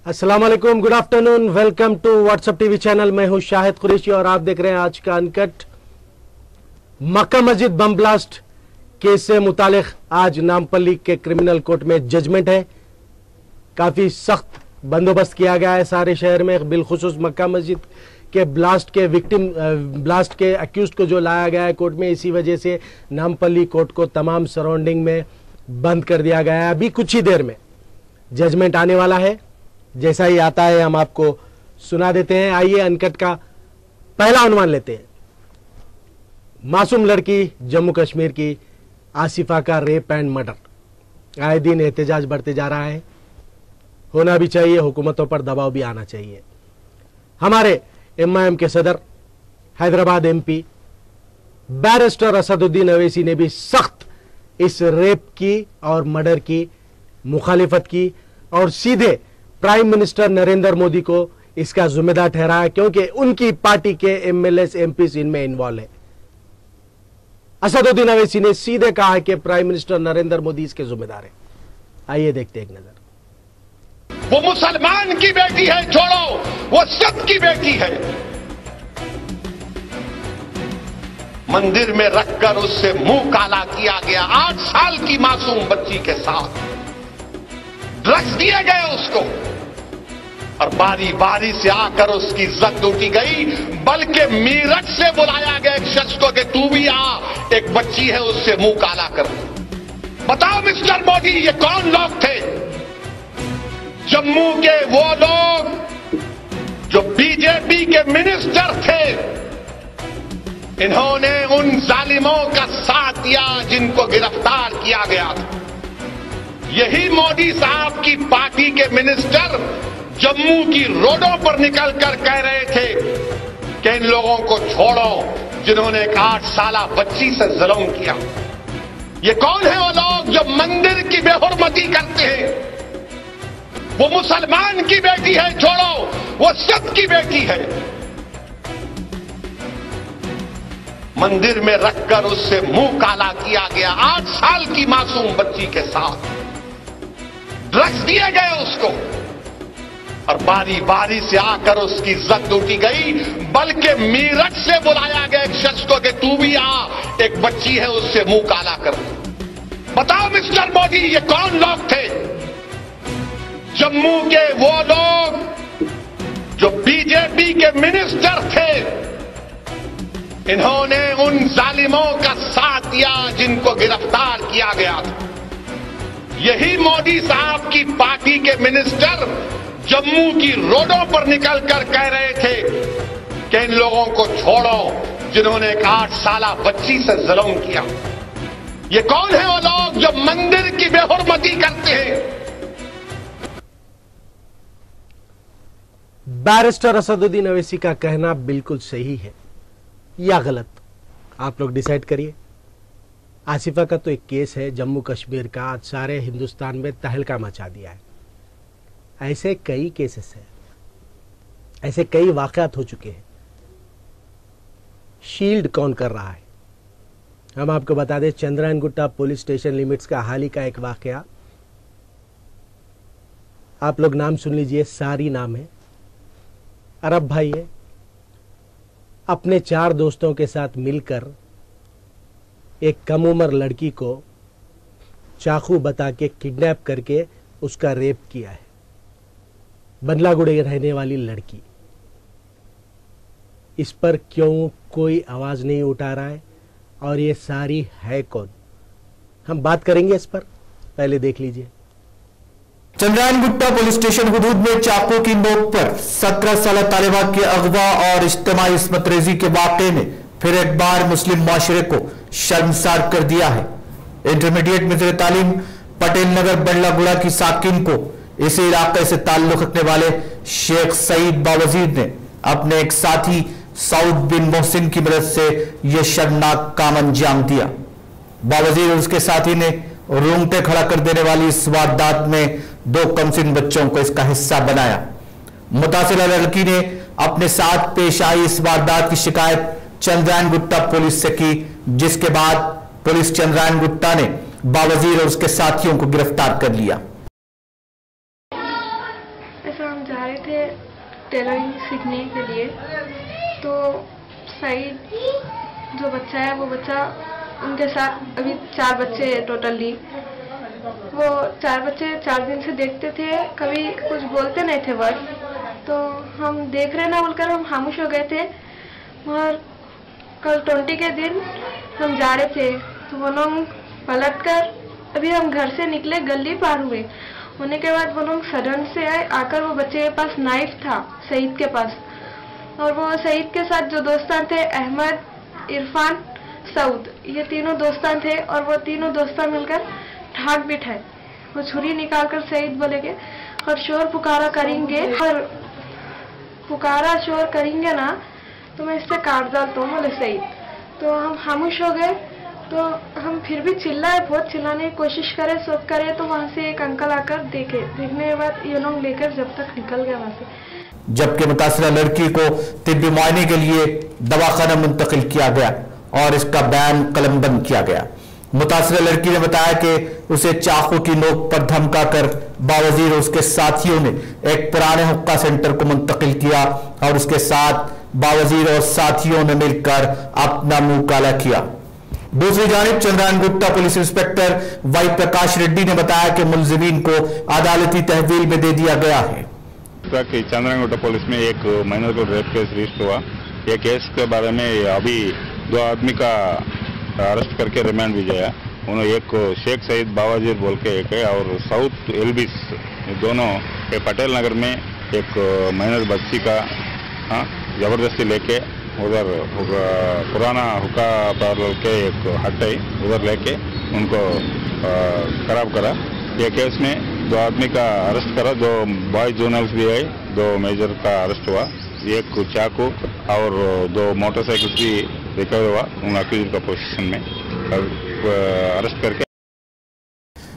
अस्सलाम वालेकुम, good afternoon, welcome to WhatsApp TV channel. मैं हूं शाहिद कुरैशी और आप देख रहे हैं आज का अनकट। मक्का मस्जिद बम ब्लास्ट केस से मुतालिक आज नामपल्ली के क्रिमिनल कोर्ट में जजमेंट है। काफी सख्त बंदोबस्त किया गया है सारे शहर में, बिलखुसूस मक्का मस्जिद के ब्लास्ट के विक्टिम ब्लास्ट के अक्यूज्ड को जो लाया गया है कोर्ट में, इसी वजह से नामपल्ली कोर्ट को तमाम सराउंडिंग में बंद कर दिया गया है। अभी कुछ ही देर में जजमेंट आने वाला है, जैसा ही आता है हम आपको सुना देते हैं। आइए अनकट का पहला अनुमान लेते हैं। मासूम लड़की जम्मू कश्मीर की आसिफा का रेप एंड मर्डर, आए दिन एहतजाज बढ़ते जा रहा है, होना भी चाहिए, हुकूमतों पर दबाव भी आना चाहिए। हमारे एमआईएम के सदर हैदराबाद एमपी बैरिस्टर असदुद्दीन अवैसी ने भी सख्त इस रेप की और मर्डर की मुखालिफत की और सीधे प्राइम मिनिस्टर नरेंद्र मोदी को इसका जिम्मेदार ठहराया, क्योंकि उनकी पार्टी के एमएलए एमपी इनमें इन्वॉल्व है। असदुद्दीन अवैसी ने सीधे कहा कि प्राइम मिनिस्टर नरेंद्र मोदी इसके जिम्मेदार है। आइए देखते हैं एक नजर। वो मुसलमान की बेटी है, छोड़ो, वो सब की बेटी है। मंदिर में रखकर उससे मुंह काला किया गया। 8 साल की मासूम बच्ची के साथ ड्रग्स दिए गए उसको, और बारी बारी से आकर उसकी इज्जत लूटी गई। बल्कि मीरठ से बुलाया गया एक शख्स को कि तू भी आ, एक बच्ची है, उससे मुंह काला कर। बताओ मिस्टर मोदी, ये कौन लोग थे? जम्मू के वो लोग जो बीजेपी के मिनिस्टर थे, इन्होंने उन जालिमों का साथ दिया जिनको गिरफ्तार किया गया था। यही मोदी साहब की पार्टी के मिनिस्टर जम्मू की रोडों पर निकलकर कह रहे थे कि इन लोगों को छोड़ो जिन्होंने एक 8 साला बच्ची से जुल्म किया। ये कौन है वो लोग जो मंदिर की बेहुरमती करते हैं? वो मुसलमान की बेटी है, छोड़ो, वो सब की बेटी है। मंदिर में रखकर उससे मुंह काला किया गया। 8 साल की मासूम बच्ची के साथ ड्रग्स दिए गए उसको, और बारी बारी से आकर उसकी इज्जत लूटी गई। बल्कि मीरठ से बुलाया गया एक शख्स को कि तू भी आ, एक बच्ची है, उससे मुंह काला कर। बताओ मिस्टर मोदी, ये कौन लोग थे? जम्मू के वो लोग जो बीजेपी के मिनिस्टर थे, इन्होंने उन जालिमों का साथ दिया जिनको गिरफ्तार किया गया था। यही मोदी साहब की पार्टी के मिनिस्टर जम्मू की रोडों पर निकलकर कह रहे थे कि इन लोगों को छोड़ो जिन्होंने एक 8 साला बच्ची से जुल्म किया। ये कौन है वो लोग जो मंदिर की बेहुरमती करते हैं? बैरिस्टर असदुद्दीन अवैसी का कहना बिल्कुल सही है या गलत, आप लोग डिसाइड करिए। आसिफा का तो एक केस है जम्मू कश्मीर का, आज सारे हिंदुस्तान में तहलका मचा दिया है। ऐसे कई केसेस हैं, ऐसे कई वाकयात हो चुके हैं। शील्ड कौन कर रहा है? हम आपको बता दें, Chandrayan Gutta police station limits का हाल ही का एक वाकया, आप लोग नाम सुन लीजिए, सारी नाम है, अरब भाई है, अपने 4 दोस्तों के साथ मिलकर एक कम उम्र लड़की को चाकू बता के किडनैप करके उसका रेप किया है। बंदलागुड़े रहने वाली लड़की, इस पर क्यों कोई आवाज नहीं उठा रहा है? और ये सारी है कौन? हम बात करेंगे इस पर, पहले देख लीजिए। चंद्रायन गुट्टा पुलिस स्टेशन हुदूद में चाकू की नोक पर 17 साल तालिबा के अगवा और इज्तिमाई इस्मत रेजी के वाक़े ने फिर एक बार मुस्लिम माशरे को शर्मसार कर दिया है। इंटरमीडिएट वज़ीर तालीम पटेल नगर बंडलागुड़ा की साकिन को इसी इलाके से ताल्लुक रखने वाले शेख सईद बावजीर ने अपने एक साथी सऊद बिन मोहसिन की मदद से यह शर्मनाक काम अंजाम दिया। बावजीर और उसके साथी ने रोंगटे खड़ा कर देने वाली इस वारदात में 2 कमसिन बच्चों को इसका हिस्सा बनाया। मुतासिला लड़की ने अपने साथ पेश आई इस वारदात की शिकायत चंद्रायन गुट्टा पुलिस से की, जिसके बाद पुलिस चंद्रायन गुट्टा ने बावजीर और उसके साथियों को गिरफ्तार कर लिया। ऐसा हम जा रहे थे टेलरिंग सीखने के लिए, तो सईद जो बच्चा है वो बच्चा उनके साथ, अभी 4 बच्चे हैं टोटली, वो 4 बच्चे 4 दिन से देखते थे, कभी कुछ बोलते नहीं थे वर्ड, तो हम देख रहे ना बोलकर हम खामोश हो गए थे। और कल 20 के दिन हम जा रहे थे तो वो लोग पलट कर, अभी हम घर से निकले, गली पार हुए, होने के बाद वो लोग सडन से आए, आकर वो बच्चे के पास नाइफ था सईद के पास, और वो सईद के साथ जो दोस्तान थे अहमद, इरफान, सऊद, ये तीनों दोस्तान थे, और वो तीनों दोस्तान मिलकर ठाक बिठाए। वो छुरी निकाल कर सईद बोलेगे और शोर पुकारा करेंगे, और पुकारा शोर करेंगे ना तो मैं इससे काट डालता हूँ, बोले सईद। तो हम खामोश हो गए, तो हम फिर भी चिल्लाए, बहुत चिल्लाने की कोशिश करे, सब करे, तो वहाँ से एक अंकल आकर देखने के बाद ये लोग लेकर जब तक निकल गया वहाँ से। जबकि मुतासरा लड़की को तिब्बी मुआयने के लिए दवाखाना मुंतकिल किया गया और इसका बयान कलमबंद किया गया। मुतासरा लड़की ने बताया कि उसे चाकू की नोक पर धमकाकर बावजीर उसके साथियों ने एक पुराने हुक्का सेंटर को मुंतकिल किया और उसके साथ बावजीर और साथियों ने मिलकर अपना मुंह काला किया। दूसरी जानिब चंद्रायनगुट्टा पुलिस इंस्पेक्टर वाई प्रकाश रेड्डी ने बताया कि मुलजिमीन को अदालती तहवील में दे दिया गया है। चंद्रायनगुट्टा पुलिस में एक माइनर को रेप केस रजिस्टर हुआ। ये केस के बारे में अभी 2 आदमी का अरेस्ट करके रिमांड भी गया। उन्होंने एक शेख सईद बावाजीर बोल के एक है, और साउथ एलबिस, दोनों पटेल नगर में एक माइनर बच्ची का जबरदस्ती लेके उधर पुराना हुक्का पार्लर के एक हट है उधर लेके उनको खराब करा। ये केस में 2 आदमी का अरेस्ट करा, 2 बॉय जूनियर्स भी है, 2 मेजर का अरेस्ट हुआ, एक चाकू और 2 मोटरसाइकिल भी रिकवर हुआ उन अक्यूज का पोजीशन में अरेस्ट करके।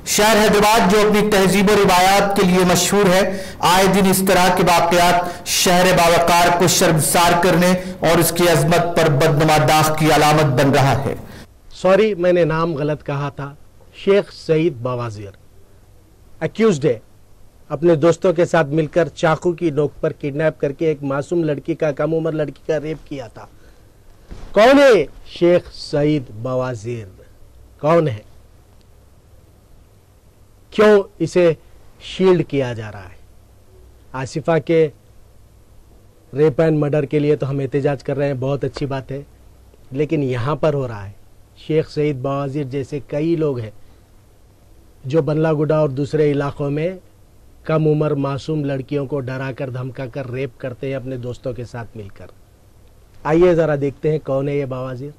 शहर हैदराबाद जो अपनी तहजीब और रिवायात के लिए मशहूर है, आए दिन इस तरह के वाकयात शहर बावकार को शर्मसार करने और उसकी अजमत पर बदनुमा दाग की अलामत बन रहा है। सॉरी, मैंने नाम गलत कहा था। शेख सईद बावाजीर अक्यूज्ड है, अपने दोस्तों के साथ मिलकर चाकू की नोक पर किडनैप करके एक मासूम लड़की का, कम उम्र लड़की का रेप किया था। कौन है शेख सईद बावाजीर? कौन है? क्यों इसे शील्ड किया जा रहा है? आसिफा के रेप एंड मर्डर के लिए तो हम एहतजाज कर रहे हैं, बहुत अच्छी बात है, लेकिन यहां पर हो रहा है शेख सईद बावाजीर जैसे कई लोग हैं जो बल्लागुडा और दूसरे इलाकों में कम उम्र मासूम लड़कियों को डराकर धमकाकर रेप करते हैं अपने दोस्तों के साथ मिलकर। आइए जरा देखते हैं कौन है ये बावाजीर।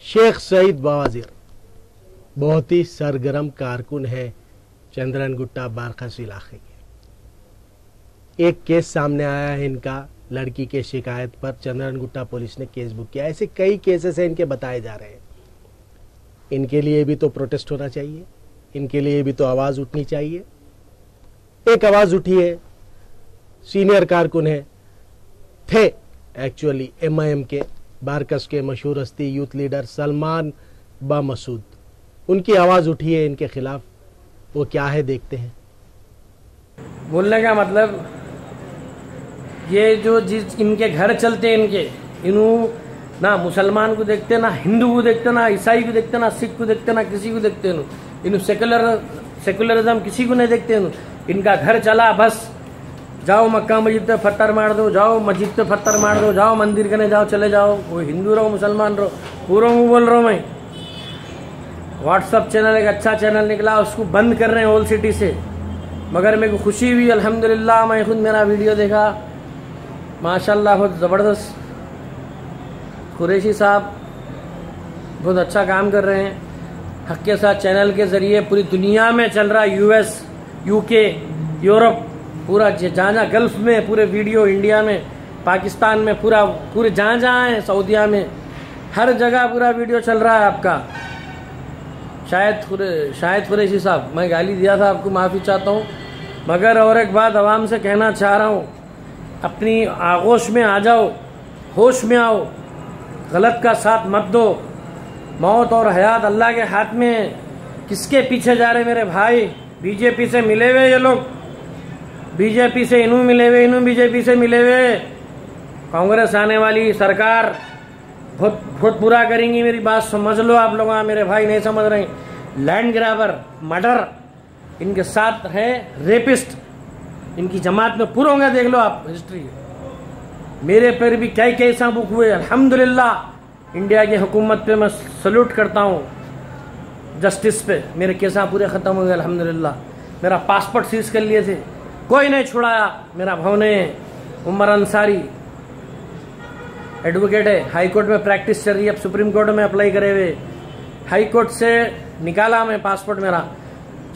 शेख सईद बावाजीर बहुत ही सरगर्म कारकुन है चंद्रायनगुट्टा बारखास इलाके के। एक केस सामने आया है इनका, लड़की के शिकायत पर चंद्रायनगुट्टा पुलिस ने केस बुक किया। ऐसे कई केसेस हैं इनके बताए जा रहे हैं। इनके लिए भी तो प्रोटेस्ट होना चाहिए, इनके लिए भी तो आवाज उठनी चाहिए। एक आवाज उठी है, सीनियर कारकुन है, थे एक्चुअली MIM के बारकस के मशहूर हस्ती यूथ लीडर सलमान बा मसूद, उनकी आवाज़ उठी है इनके खिलाफ। वो क्या है देखते हैं। बोलने का मतलब ये जो जिस इनके घर चलते हैं, इन्हों ना मुसलमान को देखते, ना हिंदू को देखते, ना ईसाई को देखते, ना सिख को देखते, ना किसी को देखते। इन सेकुलरिज्म किसी को नहीं देखते। इनका घर चला बस, जाओ मक्का मस्जिद पे पत्थर मार दो, जाओ मस्जिद पे पत्थर मार दो, जाओ मंदिर करने जाओ, चले जाओ। वो हिंदू रहो मुसलमान रहो, पूरा मुँह बोल रहा हूँ मैं। व्हाट्सअप चैनल एक अच्छा चैनल निकला, उसको बंद कर रहे हैं ओल्ड सिटी से, मगर मेरे को खुशी हुई अल्हम्दुलिल्लाह। मैं खुद मेरा वीडियो देखा, माशाल्लाह बहुत ज़बरदस्त। कुरैशी साहब बहुत अच्छा काम कर रहे हैं। हक के साथ चैनल के ज़रिए पूरी दुनिया में चल रहा, यूएस, यूके, यूरोप, पूरा जहाँ जहाँ गल्फ में पूरे वीडियो, इंडिया में, पाकिस्तान में, पूरे जहाँ जहाँ है, सऊदीया में, हर जगह पूरा वीडियो चल रहा है आपका। शायद कुरैशी साहब, मैं गाली दिया था आपको, माफ़ी चाहता हूँ। मगर और एक बात आवाम से कहना चाह रहा हूँ, अपनी आगोश में आ जाओ, होश में आओ, गलत का साथ मत दो। मौत और हयात अल्लाह के हाथ में। किसके पीछे जा रहे मेरे भाई? बीजेपी से मिले हुए ये लोग, बीजेपी से इन्हों मिले हुए, इन्हों बीजेपी से मिले हुए। कांग्रेस आने वाली सरकार बहुत बुरा करेंगी, मेरी बात समझ लो आप लोग। मेरे भाई नहीं समझ रहे। लैंड ग्रैबर, मर्डर, इनके साथ है रेपिस्ट, इनकी जमात में पूरा होंगे। देख लो आप हिस्ट्री, मेरे पर भी कई केसा बुक हुए। अल्हम्दुलिल्लाह इंडिया की हुकूमत पे मैं सल्यूट करता हूँ, जस्टिस पे। मेरे केसा पूरे ख़त्म हो गए अल्हम्दुलिल्लाह। मेरा पासपोर्ट सीज कर लिए थे, कोई नहीं छुड़ाया। मेरा भावने उमर अंसारी एडवोकेट है, हाई कोर्ट में प्रैक्टिस चल रही है, अब सुप्रीम कोर्ट में अप्लाई करे हुए। हाई कोर्ट से निकाला मैं पासपोर्ट, मेरा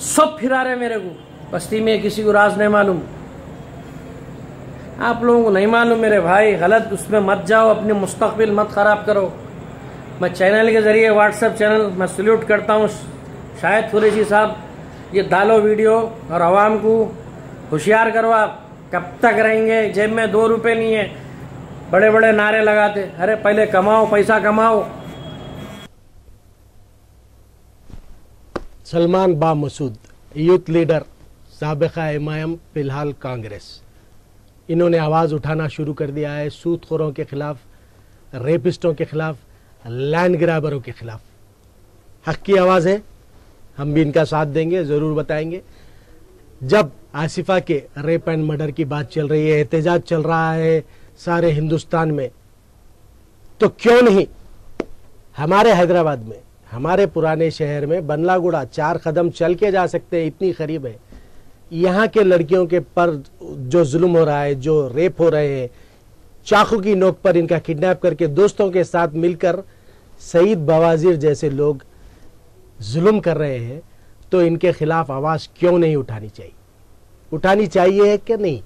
सब फिरा रहे मेरे को। बस्ती में किसी को राज नहीं मालूम, आप लोगों को नहीं मालूम मेरे भाई। गलत उसमें मत जाओ, अपनी मुस्तकबिल मत ख़राब करो। मैं चैनल के ज़रिए, व्हाट्सएप चैनल, मैं सल्यूट करता हूँ शाहिद कुरैशी साहब। ये डालो वीडियो और आवाम को होशियार करो। आप कब तक रहेंगे? जेब में 2 रुपये नहीं है, बड़े बड़े नारे लगाते। अरे पहले कमाओ, पैसा कमाओ। सलमान बा मसूद, यूथ लीडर, साबिका इमाम, फिलहाल कांग्रेस। इन्होंने आवाज़ उठाना शुरू कर दिया है सूदखोरों के खिलाफ, रेपिस्टों के खिलाफ, लैंड ग्रैबरों के खिलाफ। हक की आवाज़ है, हम भी इनका साथ देंगे, ज़रूर बताएंगे। जब आसिफा के रेप एंड मर्डर की बात चल रही है, एहतजाज चल रहा है सारे हिंदुस्तान में, तो क्यों नहीं हमारे हैदराबाद में, हमारे पुराने शहर में बंदलागुड़ा 4 कदम चल के जा सकते हैं, इतनी करीब है। यहाँ के लड़कियों के पर जो जुल्म हो रहा है, जो रेप हो रहे हैं, चाकू की नोक पर इनका किडनैप करके दोस्तों के साथ मिलकर सईद बवाजीर जैसे लोग जुल्म कर रहे हैं, तो इनके खिलाफ आवाज़ क्यों नहीं उठानी चाहिए? उठानी चाहिए है कि नहीं?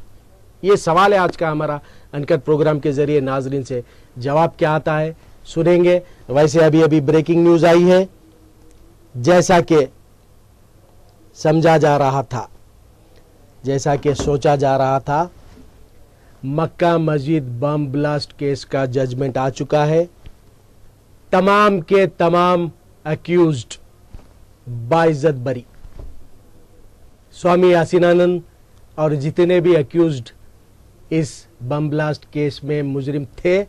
ये सवाल है आज का हमारा अनकट प्रोग्राम के जरिए। नाजरीन से जवाब क्या आता है सुनेंगे। वैसे अभी ब्रेकिंग न्यूज़ आई है, जैसा कि समझा जा रहा था, जैसा कि सोचा जा रहा था, मक्का मस्जिद बम ब्लास्ट केस का जजमेंट आ चुका है। तमाम के तमाम अक्यूज्ड बाइज्जत बरी। स्वामी यासीनानंद और जितने भी अक्यूज्ड इस बम ब्लास्ट केस में मुजरिम थे,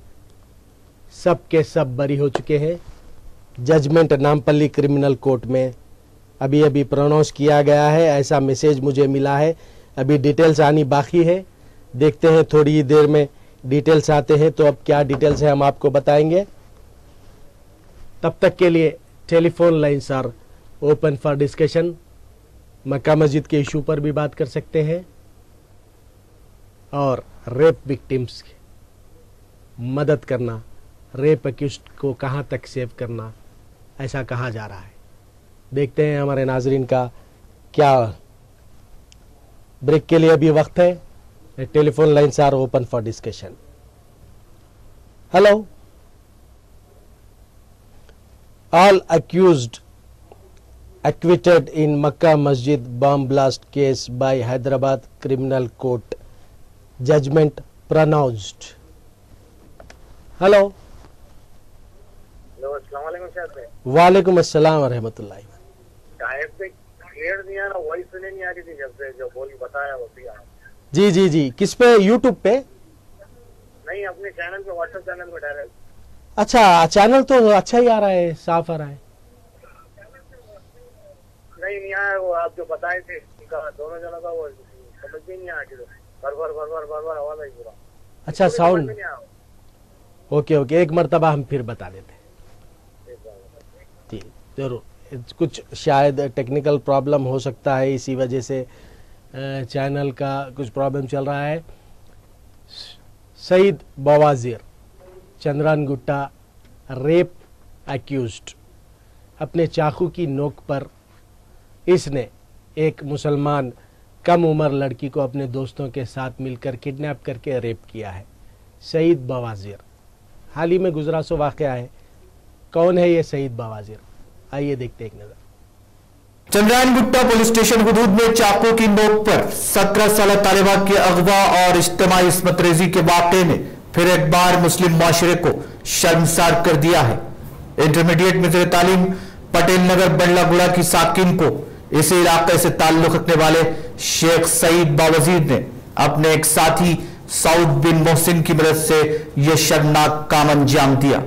सब के सब बरी हो चुके हैं। जजमेंट नामपल्ली क्रिमिनल कोर्ट में अभी प्रोनाउंस किया गया है, ऐसा मैसेज मुझे मिला है। अभी डिटेल्स आनी बाकी है, देखते हैं थोड़ी देर में डिटेल्स आते हैं, तो अब क्या डिटेल्स है हम आपको बताएंगे। तब तक के लिए telephone lines are open for discussion. Mecca Masjid के इशू पर भी बात कर सकते हैं और रेप विक्टिम्स की मदद करना, रेप अक्यूज्ड को कहां तक सेव करना, ऐसा कहा जा रहा है। देखते हैं हमारे नाजरीन का क्या। ब्रेक के लिए अभी वक्त है। Telephone lines are open for discussion. Hello, all accused acquitted in Makkah Masjid bomb blast case by Hyderabad Criminal Court. Judgment pronounced. Hello, वालेकुम साहब। वालेकुम अस्सलाम व रहमतुल्लाहि। टाइप पे क्लियर नहीं आ रहा, वॉइस सुने नहीं आ रही थी जब से जो बोली बताया वो भी आ। जी जी जी, किस पे? यूट्यूब पे? नहीं, अपने चैनल पे, व्हाट्सएप चैनल पे डायरेक्ट। अच्छा, चैनल तो अच्छा ही आ रहा है, साफ आ रहा है। नहीं आया वो, आप जो बताए थे दोनों जनों का वो समझ में नहीं आया कि भर आवाज आई पूरा। अच्छा, साउंड। ओके ओके, एक मरतबा हम फिर बता देते हैं। जी जरूर, कुछ शायद टेक्निकल प्रॉब्लम हो सकता है, इसी वजह से चैनल का कुछ प्रॉब्लम चल रहा है। सईद बवाजीर, चंद्रानगुट्टा रेप एक्यूज्ड, अपने चाकू की नोक पर इसने एक मुसलमान कम उम्र लड़की को अपने दोस्तों के साथ मिलकर किडनैप करके रेप किया है। सईद बवाजीर हाल ही में गुजरा सो वाक़या है। कौन है ये सईद बवाजीर? आइए देखते एक नजर। चंद्रायनगुट्टा पुलिस स्टेशन हुदूद में चाकू की नोक पर 17 साल तालिबा के अगवा और इज्तिमाई इस्मत रेजी के वाक़े ने फिर एक बार मुस्लिम माशरे को शर्मसार कर दिया है। इंटरमीडिएट मिज़र तालीम पटेल नगर बंडलागुड़ा की साकिन को इसी इलाके से ताल्लुक रखने वाले शेख सईद बावजीर ने अपने एक साथी सऊद बिन मोहसिन की मदद से यह शर्मनाक काम अंजाम दिया।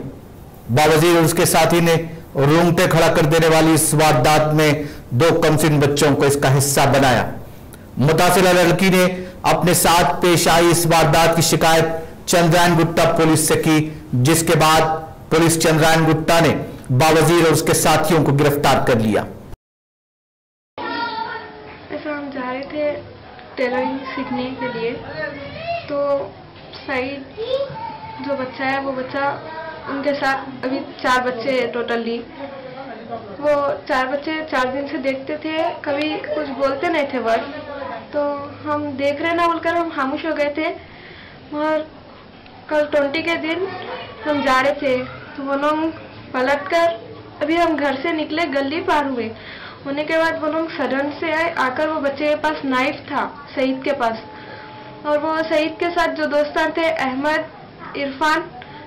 बावजीर और उसके साथी ने रोंगटे खड़ा कर देने वाली इस वारदात में 2 कमसिन बच्चों को इसका हिस्सा बनाया। मुतासिरा लड़की ने अपने साथ पेश आई इस वारदात की शिकायत चंद्रायनगुट्टा पुलिस से की, जिसके बाद पुलिस चंद्रायनगुट्टा ने बावजीर और उसके साथियों को गिरफ्तार कर लिया। ऐसा हम जा रहे थे टेलरिंग सीखने के लिए, तो सईद जो बच्चा है वो बच्चा, उनके साथ अभी 4 बच्चे टोटली, वो 4 बच्चे 4 दिन से देखते थे, कभी कुछ बोलते नहीं थे वर्ड, तो हम देख रहे ना बोलकर हम खामोश हो गए थे। मगर कल 20 के दिन हम जा रहे थे तो वो लोग पलट कर, अभी हम घर से निकले, गली पार हुए, होने के बाद वो लोग सडन से आए, आकर वो बच्चे के पास नाइफ था सईद के पास, और वो सईद के साथ जो दोस्तान थे अहमद, इरफान,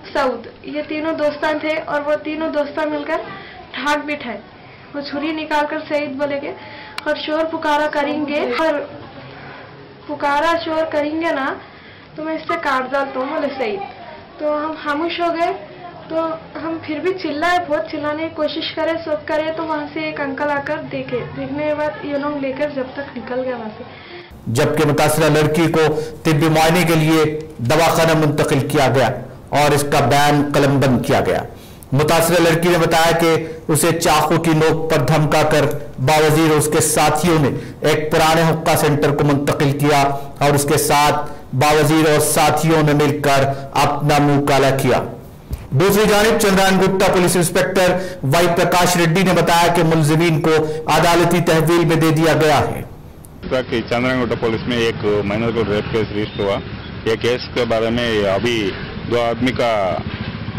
सऊद, ये तीनों दोस्तान थे, और वो तीनों दोस्तान मिलकर ठाक बिठाए। वो छुरी निकालकर सईद बोलेगे और शोर पुकारा करेंगे, और पुकारा शोर करेंगे ना तो मैं इससे काट डालता हूँ, बोले सईद। तो हम खामोश हो गए, तो हम फिर भी चिल्लाए, बहुत चिल्लाने की कोशिश करे, सब करे, तो वहाँ से एक अंकल आकर देखने के बाद ये लोग लेकर जब तक निकल गया वहाँ से। जबकि मुतासिरा लड़की को तिब्बी मुआयने के लिए दवाखाना मुंतकिल किया गया और इसका बयान कलमबंद किया गया। मुतासिरा लड़की ने बताया कि उसे चाकू की नोक पर धमकाकर बावजीर और उसके साथियों ने एक पुराने हुक्का सेंटर को मुंतकिल किया और उसके साथ बावजीर और साथियों ने मिलकर अपना मुंह काला किया। दूसरी जानिब चंद्रायनगुट्टा पुलिस इंस्पेक्टर वाई प्रकाश रेड्डी ने बताया कि मुलजिमीन को अदालती तहवील में दे दिया गया है। चंद्रायनगुट्टा पुलिस में एक माइनर को रेप केस रजिस्टर हुआ। ये केस के बारे में अभी 2 आदमी का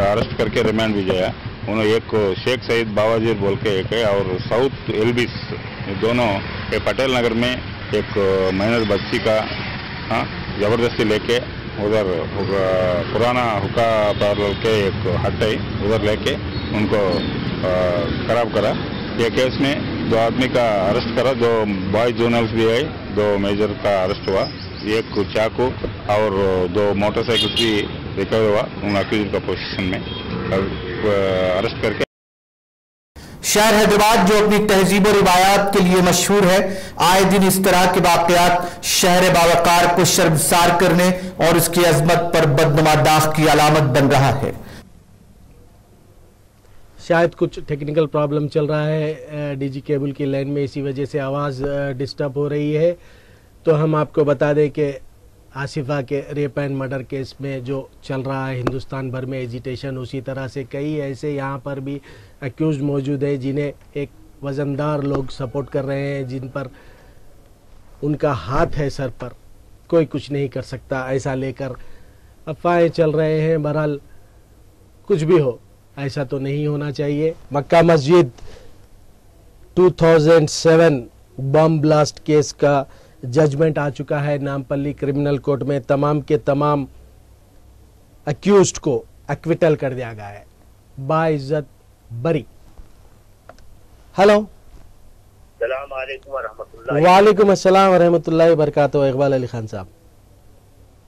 अरेस्ट करके रिमांड भी गया। उन्होंने एक शेख सईद बावाजीर बोल के एक है, और साउथ एलबिस, दोनों पटेल नगर में एक माइनर बच्ची का जबरदस्ती लेके उधर पुराना हुक्का पार्लर के एक हट है, उधर लेके उनको खराब करा। ये केस में 2 आदमी का अरेस्ट करा, 2 बॉय जूनियर्स भी है, 2 मेजर का अरेस्ट हुआ, एक चाकू और 2 मोटरसाइकिल भी रिकवर हुआ उन अक्यूज का पोजीशन में अरेस्ट करके। शहर हैदराबाद जो अपनी तहजीब और रिवायात के लिए मशहूर है, आए दिन इस तरह के वाकयात शहर बावकार को शर्मसार करने और उसकी अजमत पर बदनुमा दाग की अलामत बन रहा है। शायद कुछ टेक्निकल प्रॉब्लम चल रहा है डीजी केबल की लाइन में, इसी वजह से आवाज़ डिस्टर्ब हो रही है। तो हम आपको बता दें कि आसिफा के रेप एंड मर्डर केस में जो चल रहा है हिंदुस्तान भर में एजिटेशन, उसी तरह से कई ऐसे यहाँ पर भी एक्यूज मौजूद है जिन्हें एक वजनदार लोग सपोर्ट कर रहे हैं, जिन पर उनका हाथ है सर पर, कोई कुछ नहीं कर सकता, ऐसा लेकर अफवाहें चल रहे हैं। बहरहाल कुछ भी हो, ऐसा तो नहीं होना चाहिए। मक्का मस्जिद 2007 बम ब्लास्ट केस का जजमेंट आ चुका है नामपल्ली क्रिमिनल कोर्ट में। तमाम के तमाम अक्यूज्ड को एक्विटल कर दिया गया है, बाइज्जत बरी। हेलो, सलाम अलैकुम व रहमतुल्लाह। वालेकुम अस्सलाम व रहमतुल्लाहि व बरकातहू। इकबाल अली खान साहब,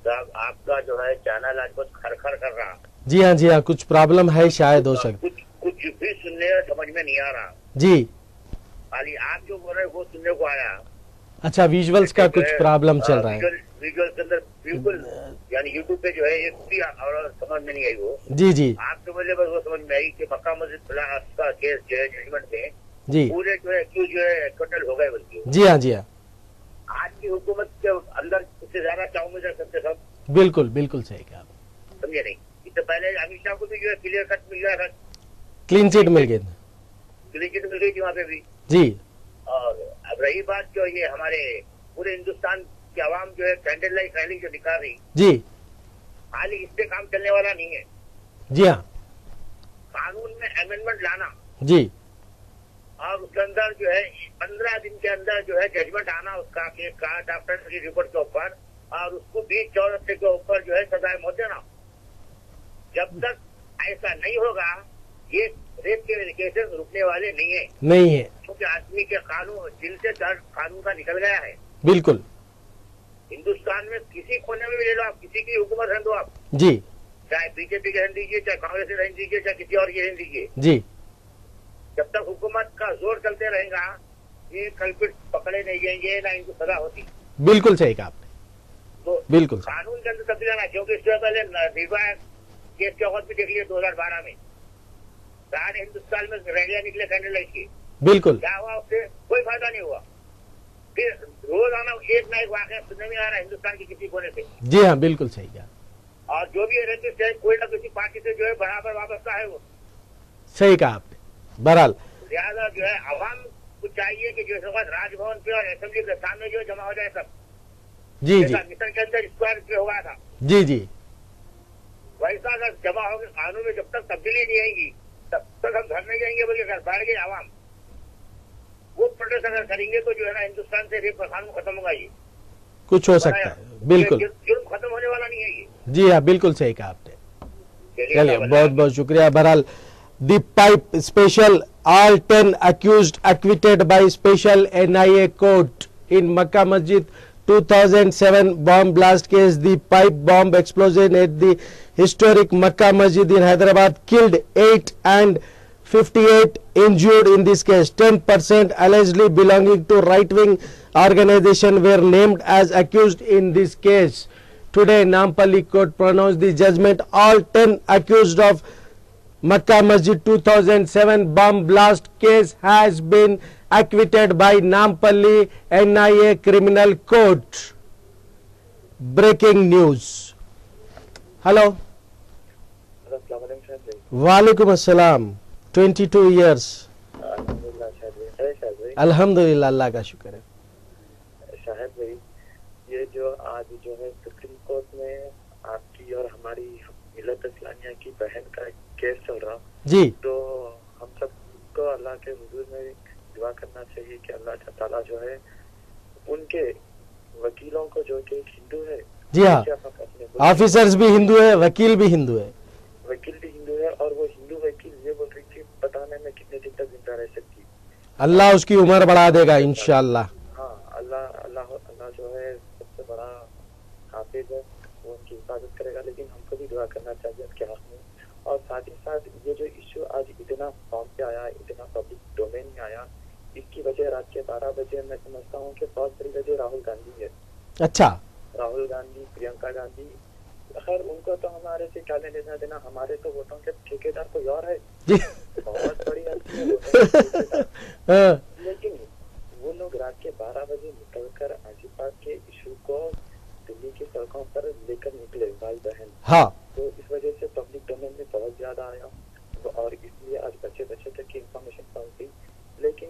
आपका जो है चैनल आज बहुत खरखर कर रहा। जी हाँ, जी हाँ, कुछ प्रॉब्लम है, शायद हो सकता। कुछ भी सुनने समझ में नहीं आ रहा जी, खाली आप जो बोल रहे हैं वो सुनने को आया। अच्छा, विजुअल्स का कुछ प्रॉब्लम चल रहा है। विजुअल के अंदर बिल्कुल, यानी यूट्यूब पे जो है एक भी और समझ में नहीं आई वो। जी जी आपके बोले बस वो समझ में आई कि मक्का मस्जिद ब्लास्ट का केस जो है जजमेंट में जी पूरे जो है एक्यूज जो है टोटल हो गए बल्कि। जी हाँ, जी हाँ, आज की हुकूमत के अंदर उससे ज्यादा क्या उम्मीद रख सकते सब? बिल्कुल बिल्कुल सही कहा, समझे नहीं? इससे पहले अमित शाह को भी जो है क्लियर कट मिल गया था, क्लीन चिट मिल गई। क्लीन चिट मिल गई थी वहाँ पे भी। जी, और अब रही बात जो ये हमारे पूरे हिंदुस्तान की आवाम जो है कैंडल लाइट रैली जो निकाल रही, जी खाली इससे काम चलने वाला नहीं है। जी हाँ, कानून में अमेंडमेंट लाना जी और उसके अंदर जो है 15 दिन के अंदर जो है जजमेंट आना उसका केस का डॉक्टर की रिपोर्ट के ऊपर, और उसको 20-14 हफ्ते के ऊपर जो है सजाए मौत देना। जब तक ऐसा नहीं होगा ये रेप के केसेस रुकने वाले नहीं है, नहीं है, क्योंकि आदमी के कानून दिल से दर्द कानून का निकल गया है। बिल्कुल हिंदुस्तान में किसी कोने में भी ले लो आप, किसी की हुकूमत रहने दो आप, जी चाहे बीजेपी की रहने दीजिए, चाहे कांग्रेस की रहने दीजिए, चाहे किसी और की रहने दीजिए, जी, जब तक हुकूमत का जोर चलते रहेगा ये कल्पित पकड़े नहीं जाएंगे, ना इनको सजा होती। बिल्कुल सही कहा आपने, तो बिल्कुल कानून के अंदर तब्दीली आना, क्योंकि इससे पहले निर्भया केस के वक्त भी देख लिया 2012 में सारे हिंदुस्तान में रैलियां निकले कैंडल लाइट की, बिल्कुल, क्या हुआ उससे? कोई फायदा नहीं हुआ। फिर रोजाना एक ना एक वाकया सुनने में आ रहा है हिंदुस्तान के किसी कोने से। जी हाँ, बिल्कुल सही कहा, और जो भी रेपिस्ट है कोई ना किसी पार्टी से जो है बराबर वापस है वो। सही कहा आपने। बहरहाल लिहाजा जो है आवाम को चाहिए कि जो है राजभवन पे और असेंबली के सामने जो जमा हो जाए सब। जी जी मिशन के अंदर स्क्वायर पे हुआ था, जी जी, वैसा अगर जमा होकर कानून में जब तक तब्दीली नहीं आएगी तब तक हम घर नहीं जाएंगे, बल्कि अगर बढ़ गई आवाम वो प्रोटेस्ट अगर करेंगे तो जो है ना हिंदुस्तान से रेप का कानून खत्म होगा। ये कुछ हो सकता है, बिल्कुल, जुर्म खत्म होने वाला नहीं है ये। जी हाँ, बिल्कुल सही कहा आपने। चलिए, बहुत बहुत शुक्रिया। बहरहाल दी pipe special, all 10 accused acquitted by special NIA court in Makkah Masjid 2007 bomb blast case. The pipe bomb explosion at the historic Makkah Masjid in Hyderabad killed 8 and 58 injured in this case. 10% allegedly belonging to right-wing organization were named as accused in this case. Today, Nampally court pronounced the judgment. All 10 accused of Makkah Masjid 2007 bomb blast case has been acquitted by Nampally NIA Criminal Court. Breaking news. Hello. Walaikum assalam. 22 years. अल्हम्दुलिल्लाह, अल्लाह का शुक्र है। शाहिद भाई, ये जो आज जो है सुप्रीम कोर्ट में आपकी और हमारी मिलत इस्लामिया की बहन का केस चल रहा जी, तो हम सबको अल्लाह के हुजूर में दुआ करना चाहिए कि अल्लाह ताला जो है उनके वकीलों को, जो कि हिंदू है, जी हाँ, ऑफिसर्स भी हिंदू है, वकील भी हिंदू है, वकील भी हिंदू है, और वो हिंदू वकील ये बोल रही थी बताने में कितने दिन तक जिंदा रह सकती है। अल्लाह उसकी उम्र बढ़ा देगा इंशाअल्लाह। हाँ, अल्लाह जो है सबसे बड़ा हाफिज है, वो उनकी हिफाजत करेगा। लेकिन हमको भी दुआ करना चाहिए उनके हक में। और साथ ही साथ ये जो इश्यू आज इतना फॉर्म पे आया, इतना पब्लिक डोमेन में आया, इसकी वजह रात के 12 बजे मैं समझता हूँ कि बहुत बड़ी वजह राहुल गांधी है। अच्छा, राहुल गांधी, प्रियंका गांधी, खैर उनको तो हमारे से क्या लेना देना, हमारे तो वोटों के ठेकेदार कोई और है, बहुत बड़ी हस्ती है। लेकिन वो लोग रात के 12 बजे निकलकर आजीपा के इशू को दिल्ली की सड़कों पर लेकर निकले भाई बहन। हाँ, तो इस वजह से पब्लिक डोमेन में बहुत ज्यादा आया, और इसलिए आज बच्चे तक की इंफॉर्मेशन पहुंची। लेकिन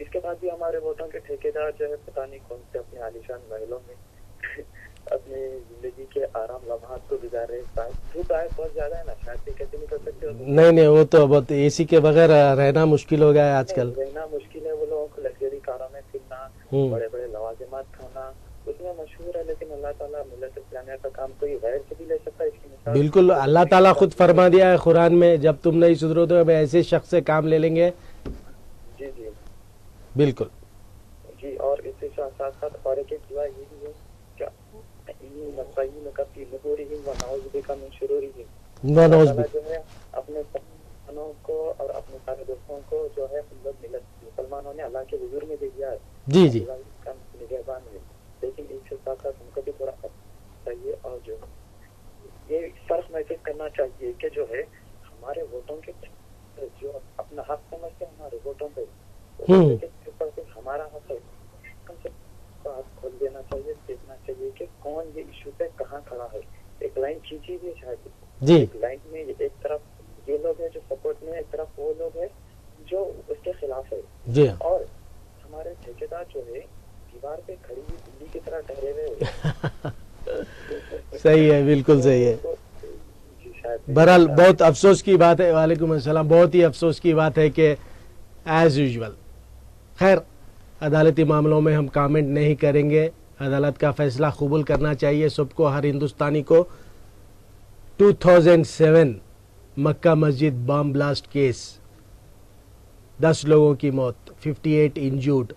इसके बाद भी हमारे वोटों के ठेकेदार जो है पता नहीं कौन से अपने आलीशान महलों में अपने जिंदगी के आराम लम्हात को गुजार रहे। धूप आए बहुत ज्यादा है ना, शायद कैसे निकल सकते हो? नहीं, वो तो बहुत एसी के बगैर रहना मुश्किल हो गया है आजकल। रहना मुश्किल है। वो लोगों को लग्जरी कारों में फिरना, बड़े बड़े लवाजिमात खाना, उसमें मशहूर है। लेकिन अल्लाह ताला मिल्लत इस्लामिया का काम कोई गैर से भी ले सकता है, इसकी मिसाल बिल्कुल, अल्लाह ताला खुद फरमा दिया है कुरान में, जब तुम नहीं सुधरो तो हम ऐसे शख्स से काम ले लेंगे। जी जी बिल्कुल जी। और इसके साथ साथ और एक दुआ ये भी है क्या नसई में कभी नगोरी ही बनाओ का शुरूरी ही जो है अपने को और अपने सारे दोस्तों को जो है मुसलमानों ने अल्लाह के हुजूर में दे दिया है। जी जी निगहबान है, लेकिन इसके साथ साथ हमको भी थोड़ा चाहिए और जो ये फर्क महसूस करना चाहिए कि जो है हमारे वोटों के जो अपना हक समझते हैं हमारे वोटों पे हमारा हक है, कम से कम हाथ खोल देना चाहिए, देखना चाहिए कि कौन ये इशू पे कहाँ खड़ा है। एक लाइन खींची भी शायद जी, एक लाइन में एक तरफ ये लोग हैं जो सपोर्ट में, एक तरफ वो लोग हैं जो उसके खिलाफ है जी। और हमारे ठेकेदार जो है दीवार पे खड़ी हुई बिल्ली की तरह ठहरे हुए। सही है, बिल्कुल सही है। बहरहाल बहुत अफसोस की बात है, वालेकुम अस्सलाम, बहुत ही अफसोस की बात है कि एज यूजुअल, खैर अदालती मामलों में हम कमेंट नहीं करेंगे, अदालत का फैसला कबूल करना चाहिए सबको, हर हिंदुस्तानी को। 2007 मक्का मस्जिद बम ब्लास्ट केस, 10 लोगों की मौत, 58 इंजूर्ड,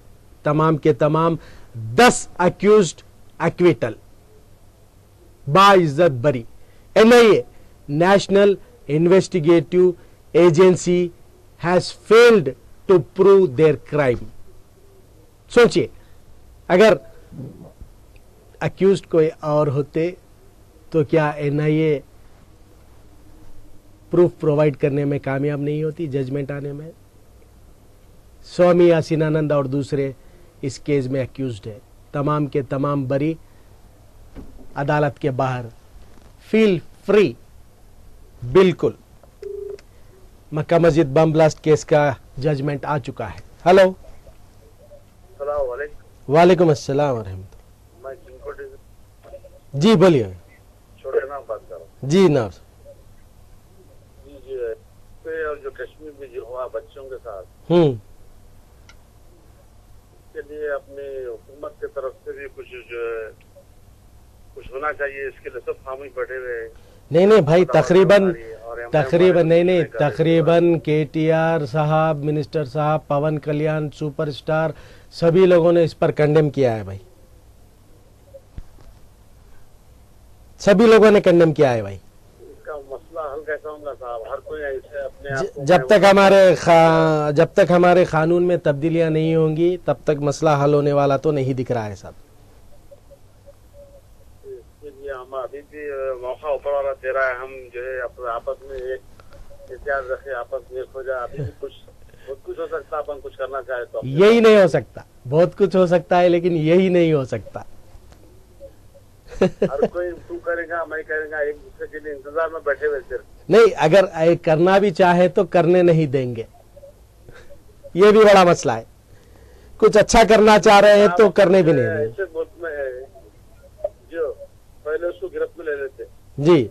तमाम के तमाम 10 अक्यूज्ड एक्विटल, बाइज्जत बरी। NIA national investigative agency has failed to prove their crime. सोचिए, अगर अक्यूज्ड कोई और होते तो क्या NIA प्रूफ प्रोवाइड करने में कामयाब नहीं होती, जजमेंट आने में? स्वामी यासीनानंद और दूसरे इस केस में अक्यूज्ड है, तमाम के तमाम बरी, अदालत के बाहर, फील फ्री। बिल्कुल, मक्का मस्जिद बम ब्लास्ट केस का जजमेंट आ चुका है। हेलो, वालेकुम अस्सलाम रहमतुल्लाह। जी बोलिए। जी ना, और जो कश्मीर में जो हुआ बच्चों के साथ, इसके लिए अपनी हुकूमत की तरफ से भी कुछ जो है कुछ होना चाहिए, इसके लिए सब खामोश बैठे हुए। नहीं भाई, तकरीबन KTR साहब, मिनिस्टर साहब, पवन कल्याण, सुपरस्टार, सभी लोगों ने इस पर कंडेम किया है भाई, सभी लोगों ने कंडेम किया है भाई। मसला हल कैसा होगा साहब? हर कोई ऐसे अपने जब तक हमारे कानून में तब्दीलियां नहीं होंगी तब तक मसला हल होने वाला तो नहीं दिख रहा है साहब। इसके लिए हम अभी भी मौका ऊपर वाला दे रहा है, हम जो है अपने आपस में एक एहतियात रखे, आपस में एक हो जाए। अभी भी बहुत कुछ हो सकता है, अपन कुछ करना चाहे तो यही नहीं हो सकता, बहुत कुछ हो सकता है लेकिन यही नहीं हो सकता। हर कोई तू करेगा मैं करेगा, एक दूसरे के लिए इंतजार में बैठे हुए सिर्फ नहीं, अगर करना भी चाहे तो करने नहीं देंगे, ये भी बड़ा मसला है। कुछ अच्छा करना चाह रहे हैं तो करने भी नहीं देंगे। ऐसे मुल्क में है जो पहले उसको गिरफ्त में ले लेते जी,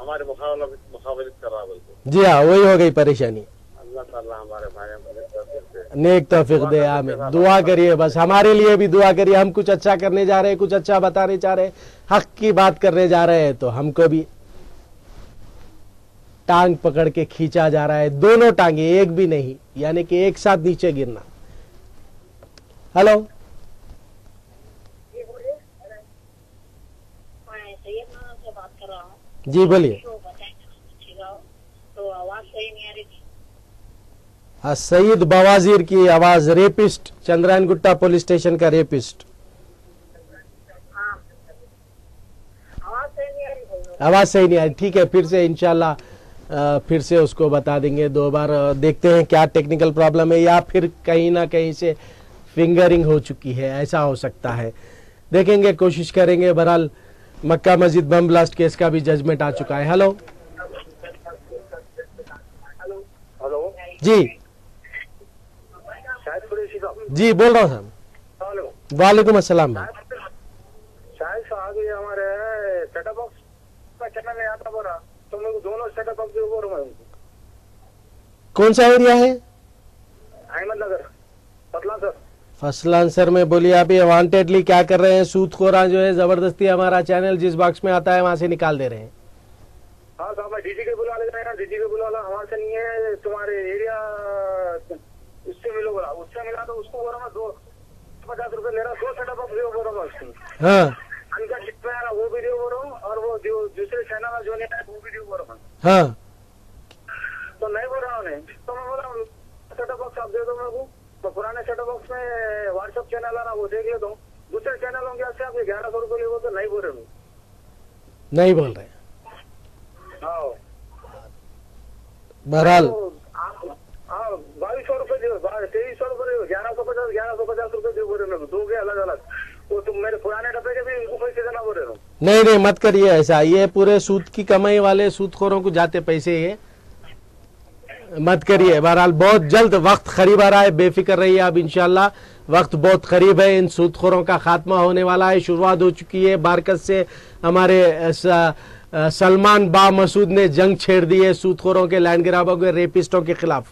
हमारे मुखावलित कर रहा बोलते। जी हाँ, वही हो गई परेशानी। अल्लाह ताला हमारे भाइयों को नेक तौफीक दे, आमीन। दुआ करिए, बस हमारे लिए भी दुआ करिए। हम कुछ अच्छा करने जा रहे हैं, कुछ अच्छा बताने चाह रहे हैं, हक की बात करने जा रहे हैं, तो हमको भी टांग पकड़ के खींचा जा रहा है, दोनों टांगे, एक भी नहीं, यानी कि एक साथ नीचे गिरना। हेलो, जी बोलिए। सईद बवाजीर की आवाज, rapist, Chandrayan Gutta police station का रेपिस्ट। आवाज सही नहीं आ रही, ठीक है, फिर से इंशाल्लाह फिर से उसको बता देंगे 2 बार। देखते हैं क्या टेक्निकल प्रॉब्लम है, या फिर कहीं ना कहीं से फिंगरिंग हो चुकी है, ऐसा हो सकता है, देखेंगे, कोशिश करेंगे। बहरहाल मक्का मस्जिद बम ब्लास्ट केस का भी जजमेंट आ चुका है। हेलो, जी जी बोल रहा हूँ साहब। वालेकुम अस्सलाम भाई। शायद आगे हमारे सेटअप बॉक्स का चैनल है, आता बोला तुम लोग दोनों सेटअप बॉक्स कौन सा एरिया है? अहमद नगर, फसलान सर। फसलान सर में बोलिए, आप ये वांटेडली क्या कर रहे हैं? सूदखोरा जो है जबरदस्ती हमारा चैनल जिस बॉक्स में आता है वहां से निकाल दे रहे हैं। दीदी को बोला हमारे से नहीं है, तुम्हारे एरिया उससे मिलो बोला, उससे मिला तो उसको बोला मैं 250 रुपए ले रहा, 2 सेटअप बॉक्स वीडियो बोल रहा हूँ उसको। हाँ उनका चिप पे आ रहा वो वीडियो बोल रहा हूँ, और वो दूसरे चैनल जो नहीं है वो वीडियो बोल रहा हूँ। हाँ तो नहीं बोल रहा हूँ, तो मैं बोला सेटअप बॉक्स आप दे दो मेरे को, तो पुराने सेटअप बॉक्स में व्हाट्सएप चैनल आ रहा वो देख लेता हूँ, दूसरे चैनलों के से आप 1100 रुपए ले, वो तो नहीं बोल रहे हूँ, नहीं बोल रहे। हाँ बहरहाल 2200 रुपए दो, 2300 रुपए दो, 1150 रुपए दे बोल रहे मेरे को, दो के अलग अलग, वो तुम मेरे पुराने डब्बे के भी उनको पैसे देना बोल रहे हो। नहीं नहीं मत करिए ऐसा, ये पूरे सूद की कमाई वाले सूदखोरों को जाते पैसे, ये मत करिए। बहरहाल बहुत जल्द वक्त करीब आ रहा है, बेफिक्र रहिए आप, इंशाल्लाह वक्त बहुत करीब है, इन सूदखोरों का खात्मा होने वाला है, शुरुआत हो चुकी है। बारकत से हमारे सलमान बा मसूद ने जंग छेड़ दी है सूदखोरों के, लैंड ग्रैबरों के, रेपिस्टों के खिलाफ,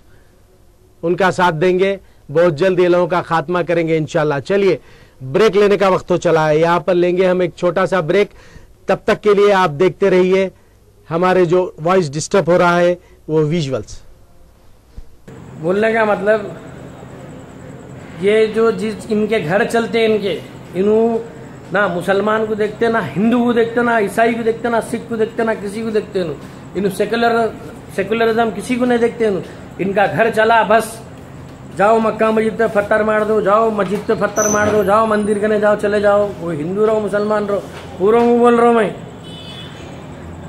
उनका साथ देंगे, बहुत जल्द ये लोगों का खात्मा करेंगे इंशाल्लाह। चलिए ब्रेक लेने का वक्त तो चला है, यहाँ पर लेंगे हम एक छोटा सा ब्रेक, तब तक के लिए आप देखते रहिए हमारे जो वॉइस डिस्टर्ब हो रहा है वो विजुअल्स। बोलने का मतलब ये जो जिस इनके घर चलते हैं, इन्हों ना मुसलमान को देखते, ना हिंदू को देखते, ना ईसाई को देखते, ना सिख को देखते, ना किसी को देखते, इन सेकुलरिज्म किसी को नहीं देखते। इनका घर चला बस, जाओ मक्का मस्जिद पे पत्थर मार दो, जाओ मस्जिद पे पत्थर मार दो, जाओ मंदिर करने जाओ, चले जाओ, कोई हिंदू रहो मुसलमान रहो, पूरा मुँह बोल रहा हूँ मैं।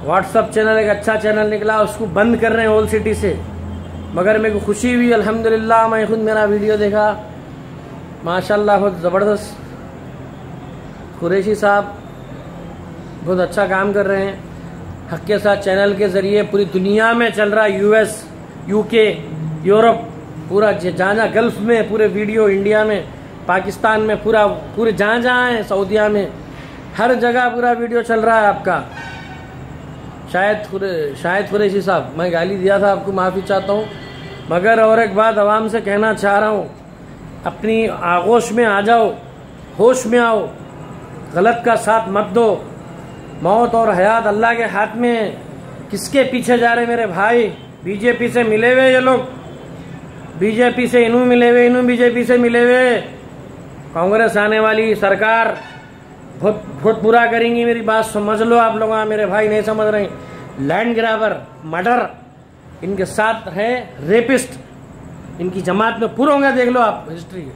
व्हाट्सअप चैनल एक अच्छा चैनल निकला, उसको बंद कर रहे हैं ओल्ड सिटी से, मगर मेरे को खुशी हुई अल्हम्दुलिल्लाह, मैं खुद मेरा वीडियो देखा, माशाल्लाह बहुत ज़बरदस्त। कुरैशी साहब बहुत अच्छा काम कर रहे हैं, हक के साथ चैनल के ज़रिए पूरी दुनिया में चल रहा है, US, UK, यूरोप, पूरा जहाँ जहाँ गल्फ में पूरे वीडियो, इंडिया में, पाकिस्तान में, पूरे जहाँ जहाँ है, सऊदीया में, हर जगह पूरा वीडियो चल रहा है आपका। शायद कुरैशी साहब, मैं गाली दिया था आपको, माफ़ी चाहता हूँ, मगर और एक बात आवाम से कहना चाह रहा हूँ, अपनी आगोश में आ जाओ, होश में आओ, गलत का साथ मत दो। मौत और हयात अल्लाह के हाथ में, किसके पीछे जा रहे मेरे भाई? बीजेपी से मिले हुए ये लोग, बीजेपी से इन्हों मिले हुए, इन्हों बीजेपी से मिले हुए। कांग्रेस आने वाली सरकार बहुत बुरा करेंगी, मेरी बात समझ लो आप लोग, मेरे भाई नहीं समझ रहे। लैंड ग्रैबर, मर्डर, इनके साथ है रेपिस्ट, इनकी जमात में पूरा होंगे, देख लो आप हिस्ट्री।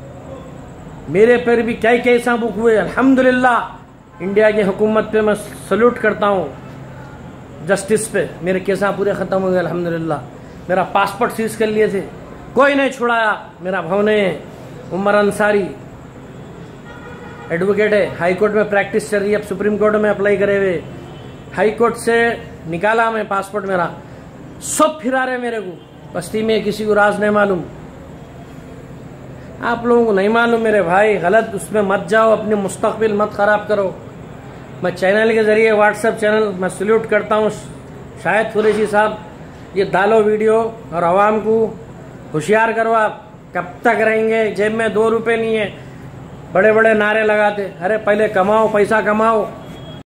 मेरे पर भी क्या क्या सबूत हुए, अल्हम्दुलिल्लाह इंडिया की हुकूमत पे मैं सल्यूट करता हूँ, जस्टिस पे मेरे केसा पूरे ख़त्म हो गए अल्हम्दुलिल्लाह। मेरा पासपोर्ट सीज कर लिए थे, कोई नहीं छुड़ाया, मेरा भाव ने उमर अंसारी एडवोकेट है, हाई कोर्ट में प्रैक्टिस चल रही है, अब सुप्रीम कोर्ट में अप्लाई करे हुए, हाई कोर्ट से निकाला मैं पासपोर्ट मेरा, सब फिरा रहे मेरे को, बस्ती में किसी को राज नहीं मालूम, आप लोगों को नहीं मालूम मेरे भाई, गलत उसमें मत जाओ, अपनी मुस्तकबिल मत खराब करो। मैं चैनल के जरिए, व्हाट्सएप चैनल, मैं सल्यूट करता हूँ शाहिद कुरैशी साहब, ये डालो वीडियो और आवाम को होशियार करो। आप कब तक रहेंगे, जेब में 2 रुपए नहीं है, बड़े बड़े नारे लगाते, अरे पहले कमाओ, पैसा कमाओ,